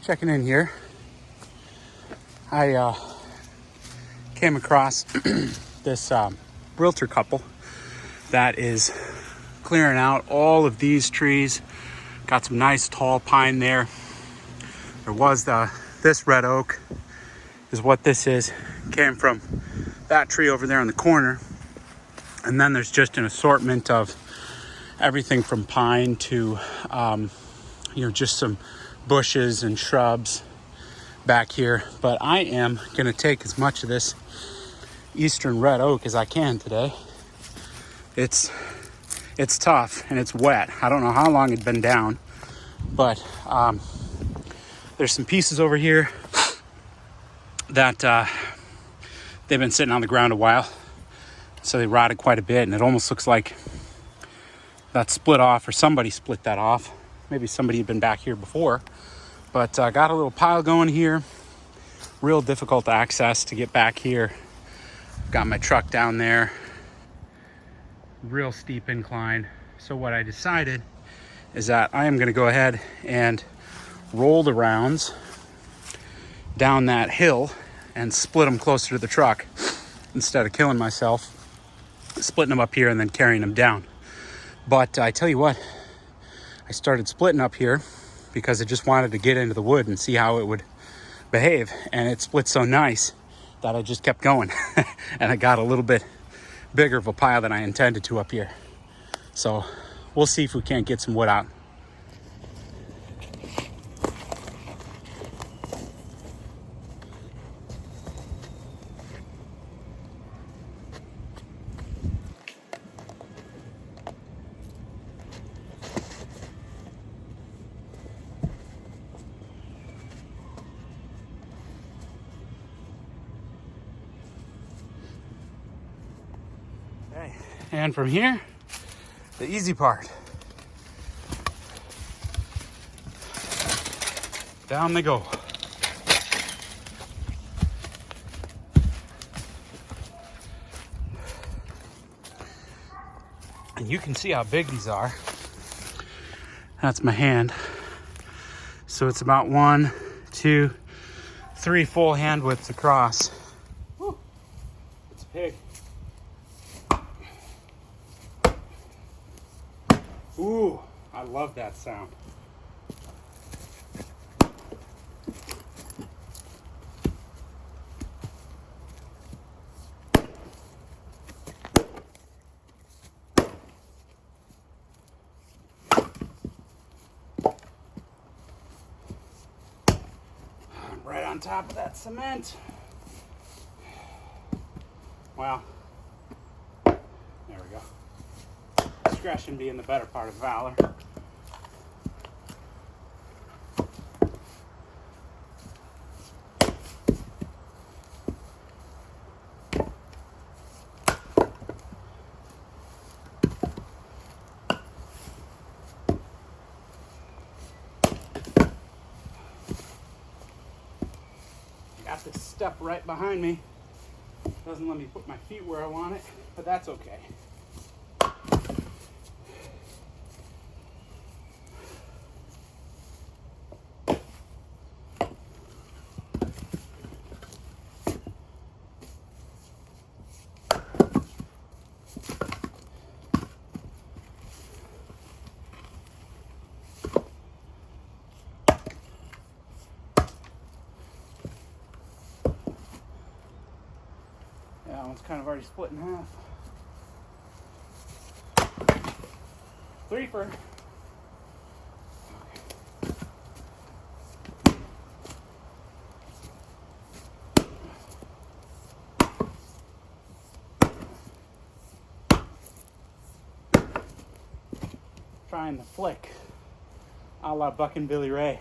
checking in here. I came across this realtor couple that is clearing out all of these trees. Got some nice tall pine there. There was this red oak is what this is. Came from that tree over there in the corner. And then there's just an assortment of everything from pine to, just some bushes and shrubs back here. But I am going to take as much of this eastern red oak as I can today. It's tough and it's wet. I don't know how long it's been down, but there's some pieces over here that they've been sitting on the ground a while, so they rotted quite a bit, and it almost looks like that split off, or somebody split that off. Maybe somebody had been back here before, but got a little pile going here. Real difficult to access to get back here. Got my truck down there. Real steep incline. So what I decided is that I am going to go ahead and roll the rounds down that hill and split them closer to the truck instead of killing myself, splitting them up here and then carrying them down. But I tell you what, I started splitting up here because I just wanted to get into the wood and see how it would behave. And it split so nice that I just kept going. And I got a little bit bigger of a pile than I intended to up here. So we'll see if we can't get some wood out. Okay, and from here, the easy part. Down they go. And you can see how big these are. That's my hand. So it's about 1, 2, 3 full hand widths across. Whew. It's big. Ooh, I love that sound. Right on top of that cement. Well, there we go. Discretion being the better part of valor. Got this step right behind me. Doesn't let me put my feet where I want it, but that's okay. That one's kind of already split in half. Threefer. Trying the flick a la Buck and Billy Ray.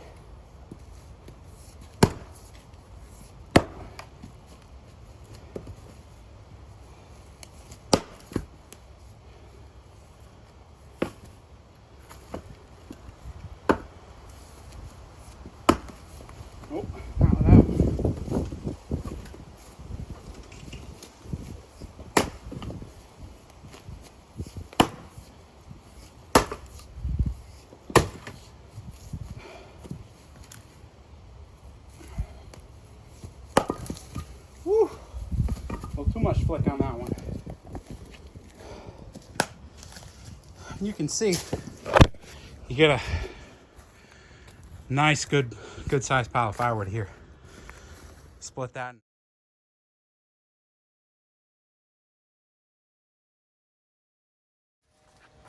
Oh, not with that one. flick on that one. You can see you get a nice, good sized pile of firewood here. Split that.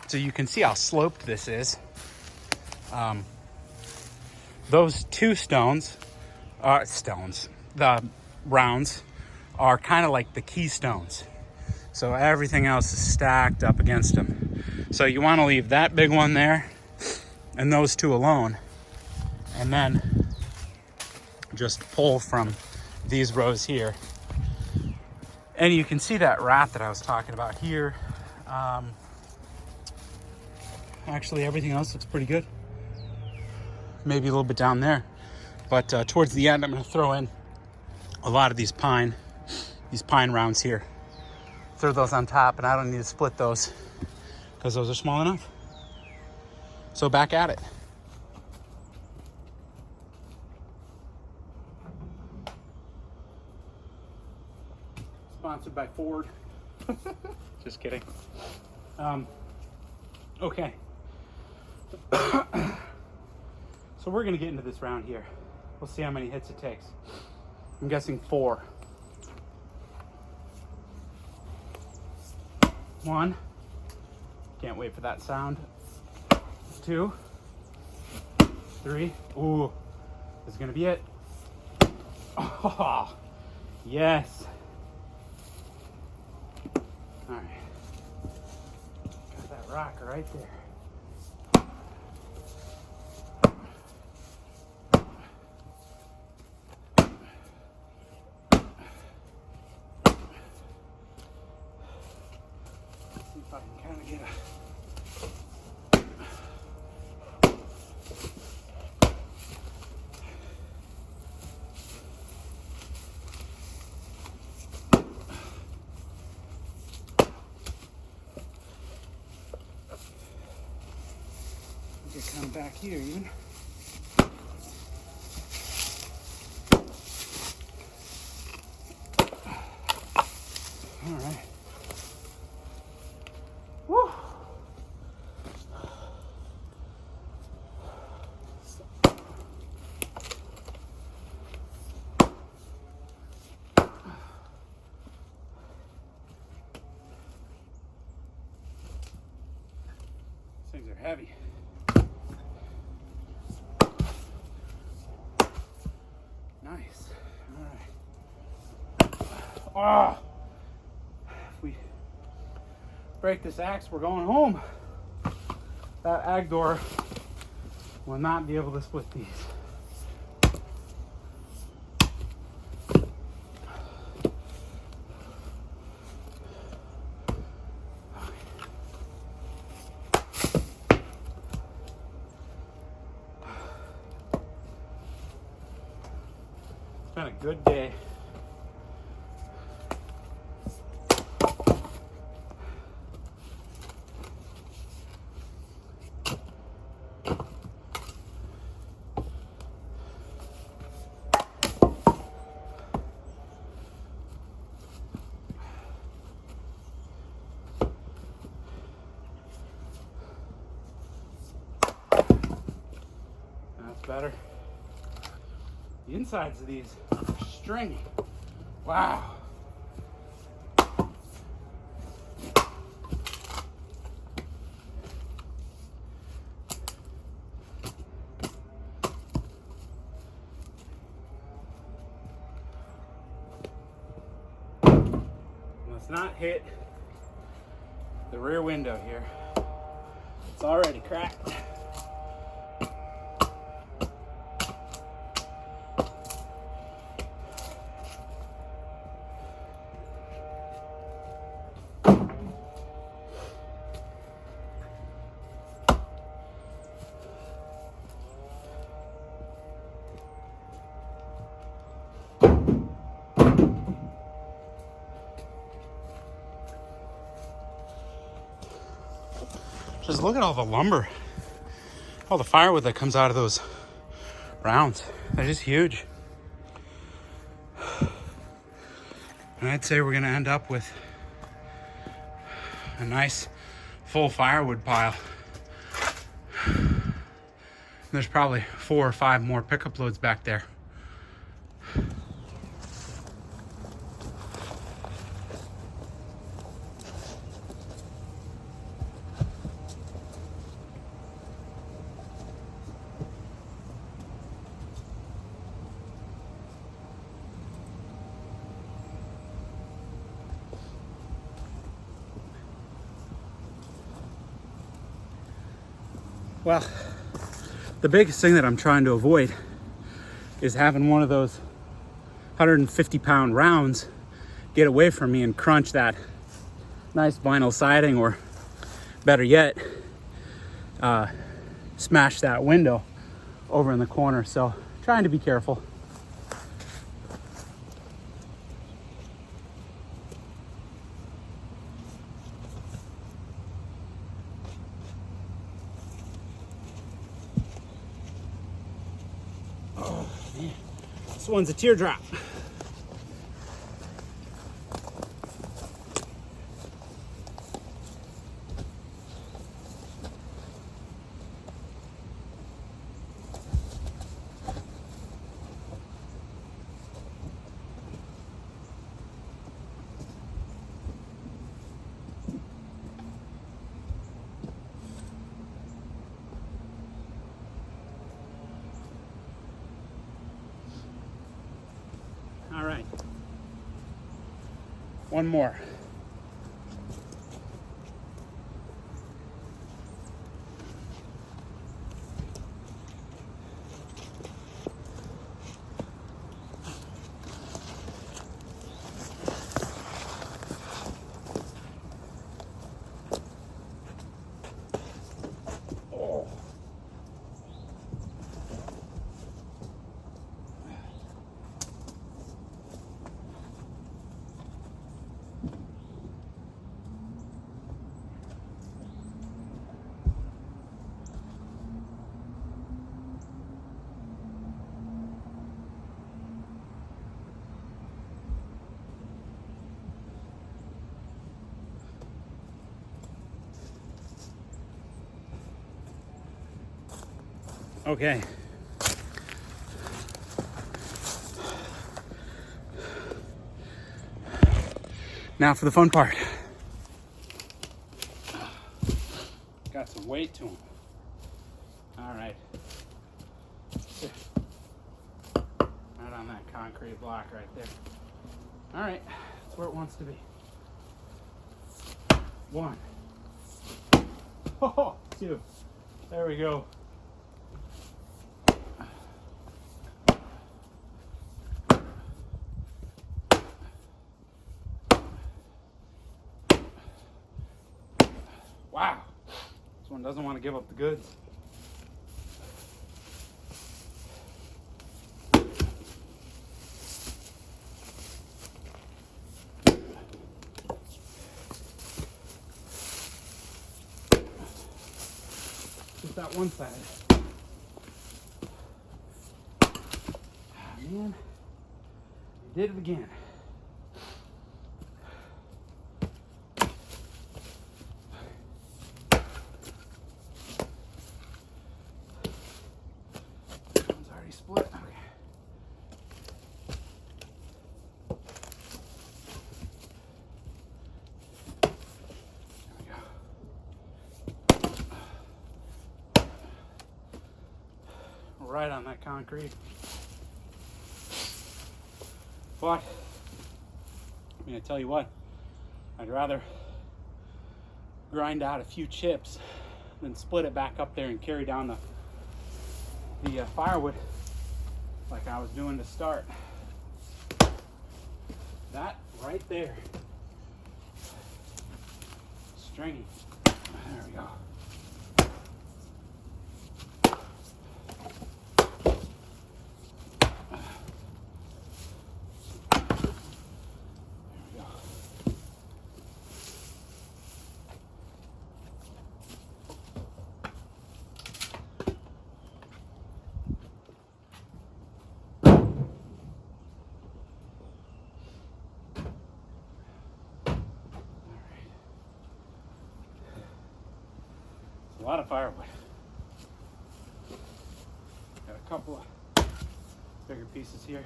So you can see how sloped this is. Those two the rounds are kind of like the keystones. So everything else is stacked up against them. So you want to leave that big one there and those two alone, and then just pull from these rows here. And you can see that rat that I was talking about here. Actually, everything else looks pretty good. Maybe a little bit down there. But towards the end, I'm going to throw in a lot of these pine rounds here. Throw those on top, and I don't need to split those because those are small enough. So back at it. Sponsored by Ford. Just kidding. Okay. So we're gonna get into this round here. We'll see how many hits it takes. I'm guessing 4. 1. Can't wait for that sound. 2. 3. Ooh, this is gonna be it. Oh, yes. All right. Got that rocker right there. See if I can kind of get a get kind of back here even. All right. Woo. These things are heavy. Nice. All right. Oh, if we break this axe, we're going home. That ag door will not be able to split these. It's been a good day. That's better. The insides of these are stringy. Wow. Let's not hit the rear window here. It's already cracked. Just look at all the lumber, all the firewood that comes out of those rounds. They're just huge. And I'd say we're gonna end up with a nice full firewood pile. There's probably 4 or 5 more pickup loads back there. Well, the biggest thing that I'm trying to avoid is having one of those 150-pound rounds get away from me and crunch that nice vinyl siding, or better yet, smash that window over in the corner. So trying to be careful. Oh, man. This one's a teardrop. All right, one more. Oh. Okay. Now for the fun part. Got some weight to them. All right. Right on that concrete block right there. All right, that's where it wants to be. 1. Oh, 2. There we go. Wow, this one doesn't want to give up the goods. Just that one side. Oh, man, you did it again. Split. Okay. There we go. Right on that concrete. But I mean, I tell you what, I'd rather grind out a few chips than split it back up there and carry down the firewood like I was doing to start. That right there. Stringy. There we go. lot of firewood. Got a couple of bigger pieces here.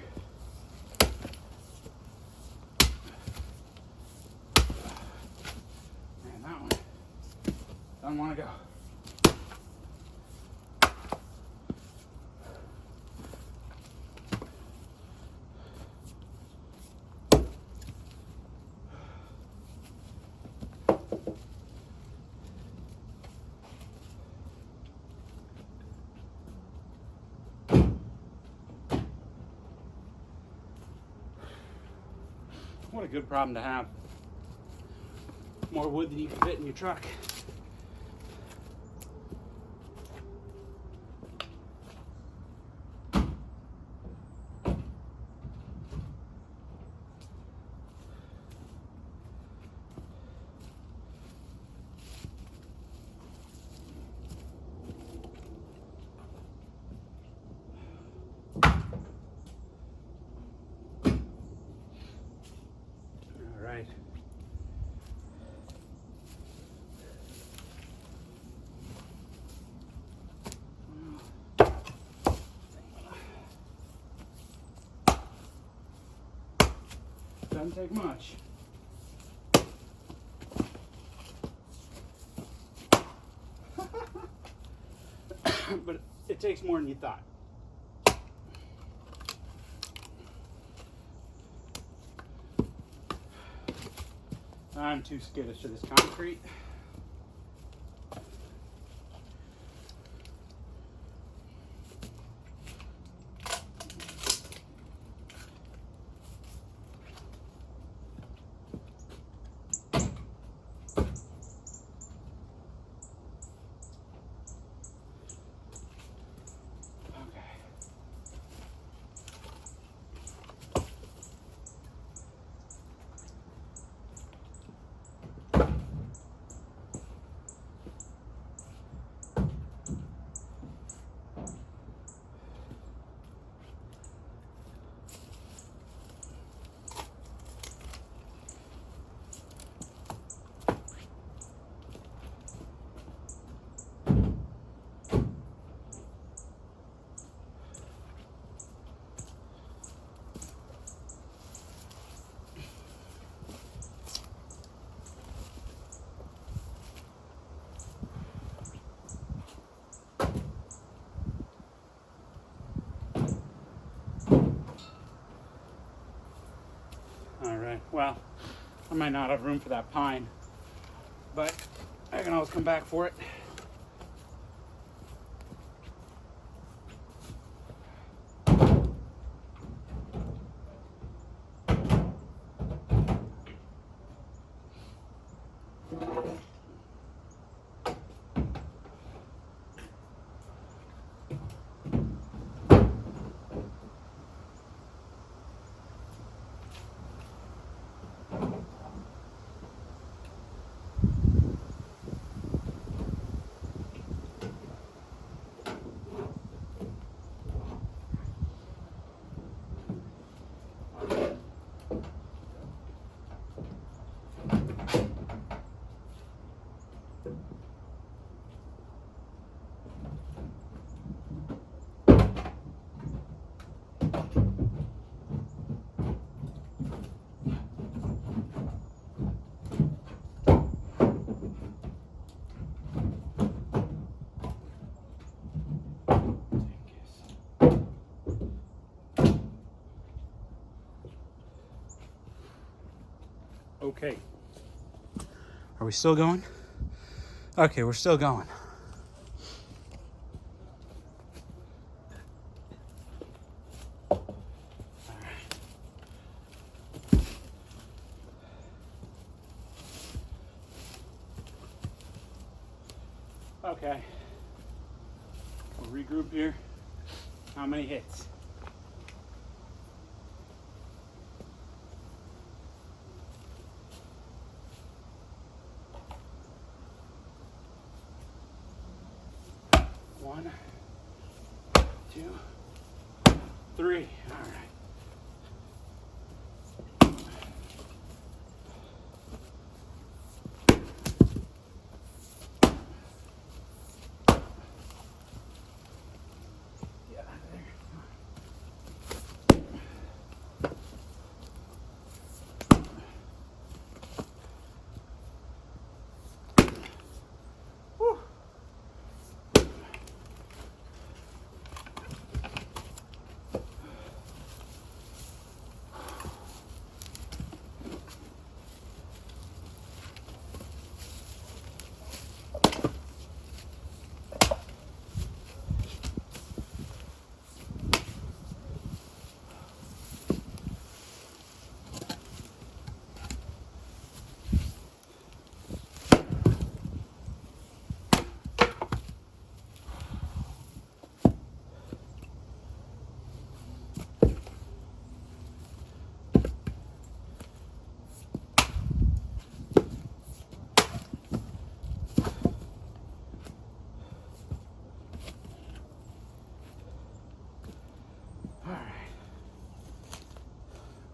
Man, that one doesn't want to go. What a good problem to have. More wood than you can fit in your truck. Right. Doesn't take much. But it takes more than you thought. I'm too skittish to this concrete. All right, well, I might not have room for that pine, but I can always come back for it. Okay. Are we still going? Okay, we're still going. Okay. We'll regroup here. How many hits? One, two, three. All right.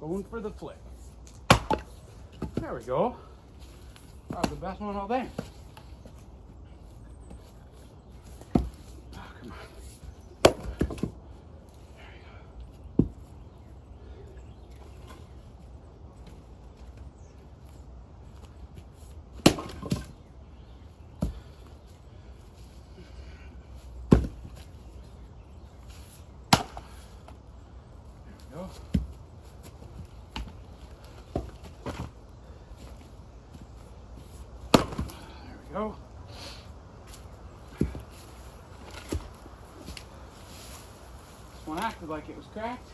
Going for the flip. There we go. That was the best one all day. Oh, come on. There we go. There we go. Go. This one acted like it was cracked.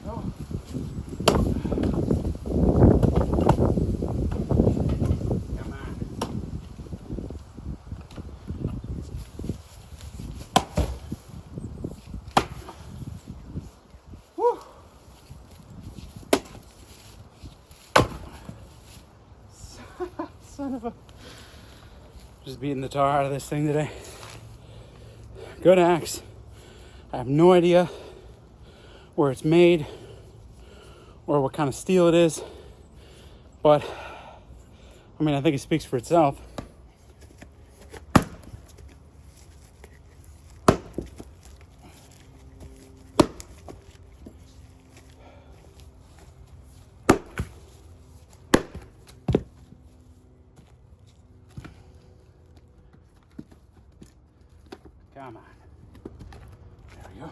Go. Come on. Woo. Son of a... Just beating the tar out of this thing today. Good axe. I have no idea where it's made or what kind of steel it is, but I mean, I think it speaks for itself. Come on. There we go.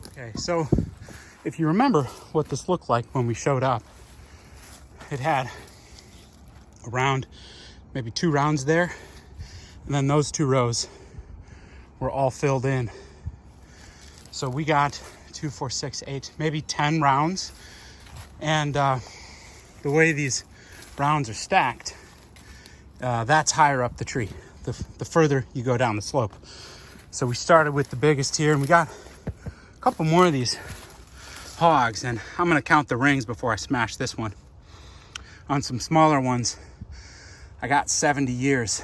Okay, so if you remember what this looked like when we showed up, it had a round, maybe 2 rounds there, and then those 2 rows were all filled in. So we got 2, 4, 6, 8, maybe 10 rounds. And the way these rounds are stacked, that's higher up the tree, the further you go down the slope. So we started with the biggest here, and we got a couple more of these hogs, and I'm gonna count the rings before I smash this one. On some smaller ones, I got 70 years.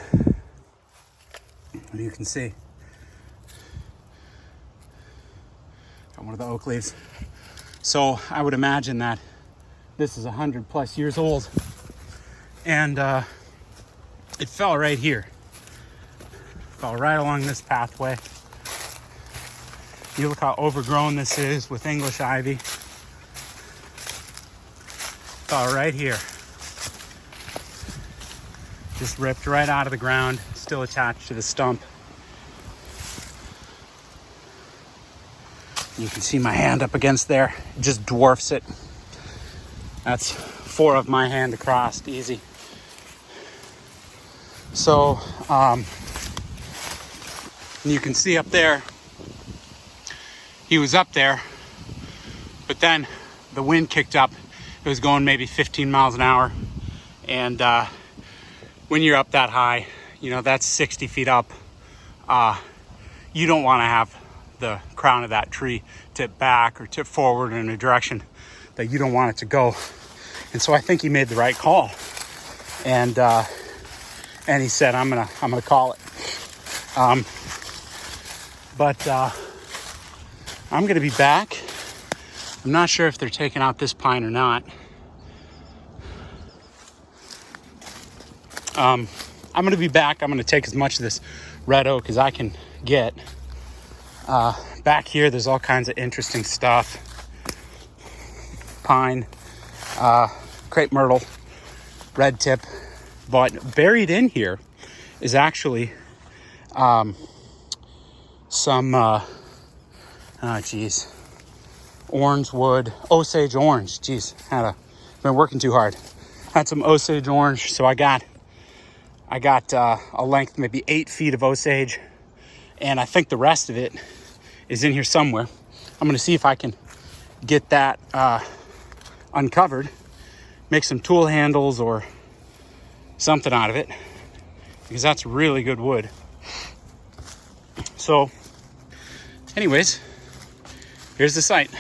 You can see. Got one of the oak leaves. So I would imagine that this is 100+ years old. And it fell right here. Fell right along this pathway. You look how overgrown this is with English ivy. Fell right here. Just ripped right out of the ground, still attached to the stump. You can see my hand up against there. It just dwarfs it. That's 4 of my hand across, easy. So, you can see up there, he was up there, but then the wind kicked up. It was going maybe 15 miles an hour. And when you're up that high, you know, that's 60 feet up. You don't want to have the crown of that tree tip back or tip forward in a direction that you don't want it to go. And so I think he made the right call. And he said, I'm gonna call it. But I'm gonna be back. I'm not sure if they're taking out this pine or not. I'm gonna be back. I'm gonna take as much of this red oak as I can get. Back here, there's all kinds of interesting stuff. Pine, crepe myrtle, red tip. But buried in here is actually some, orange wood, Osage orange. Geez, been working too hard. Had some Osage orange, so I got a length, maybe 8 feet of Osage, and I think the rest of it is in here somewhere. I'm gonna see if I can get that uncovered, make some tool handles or something out of it, because that's really good wood. So anyways, here's the site.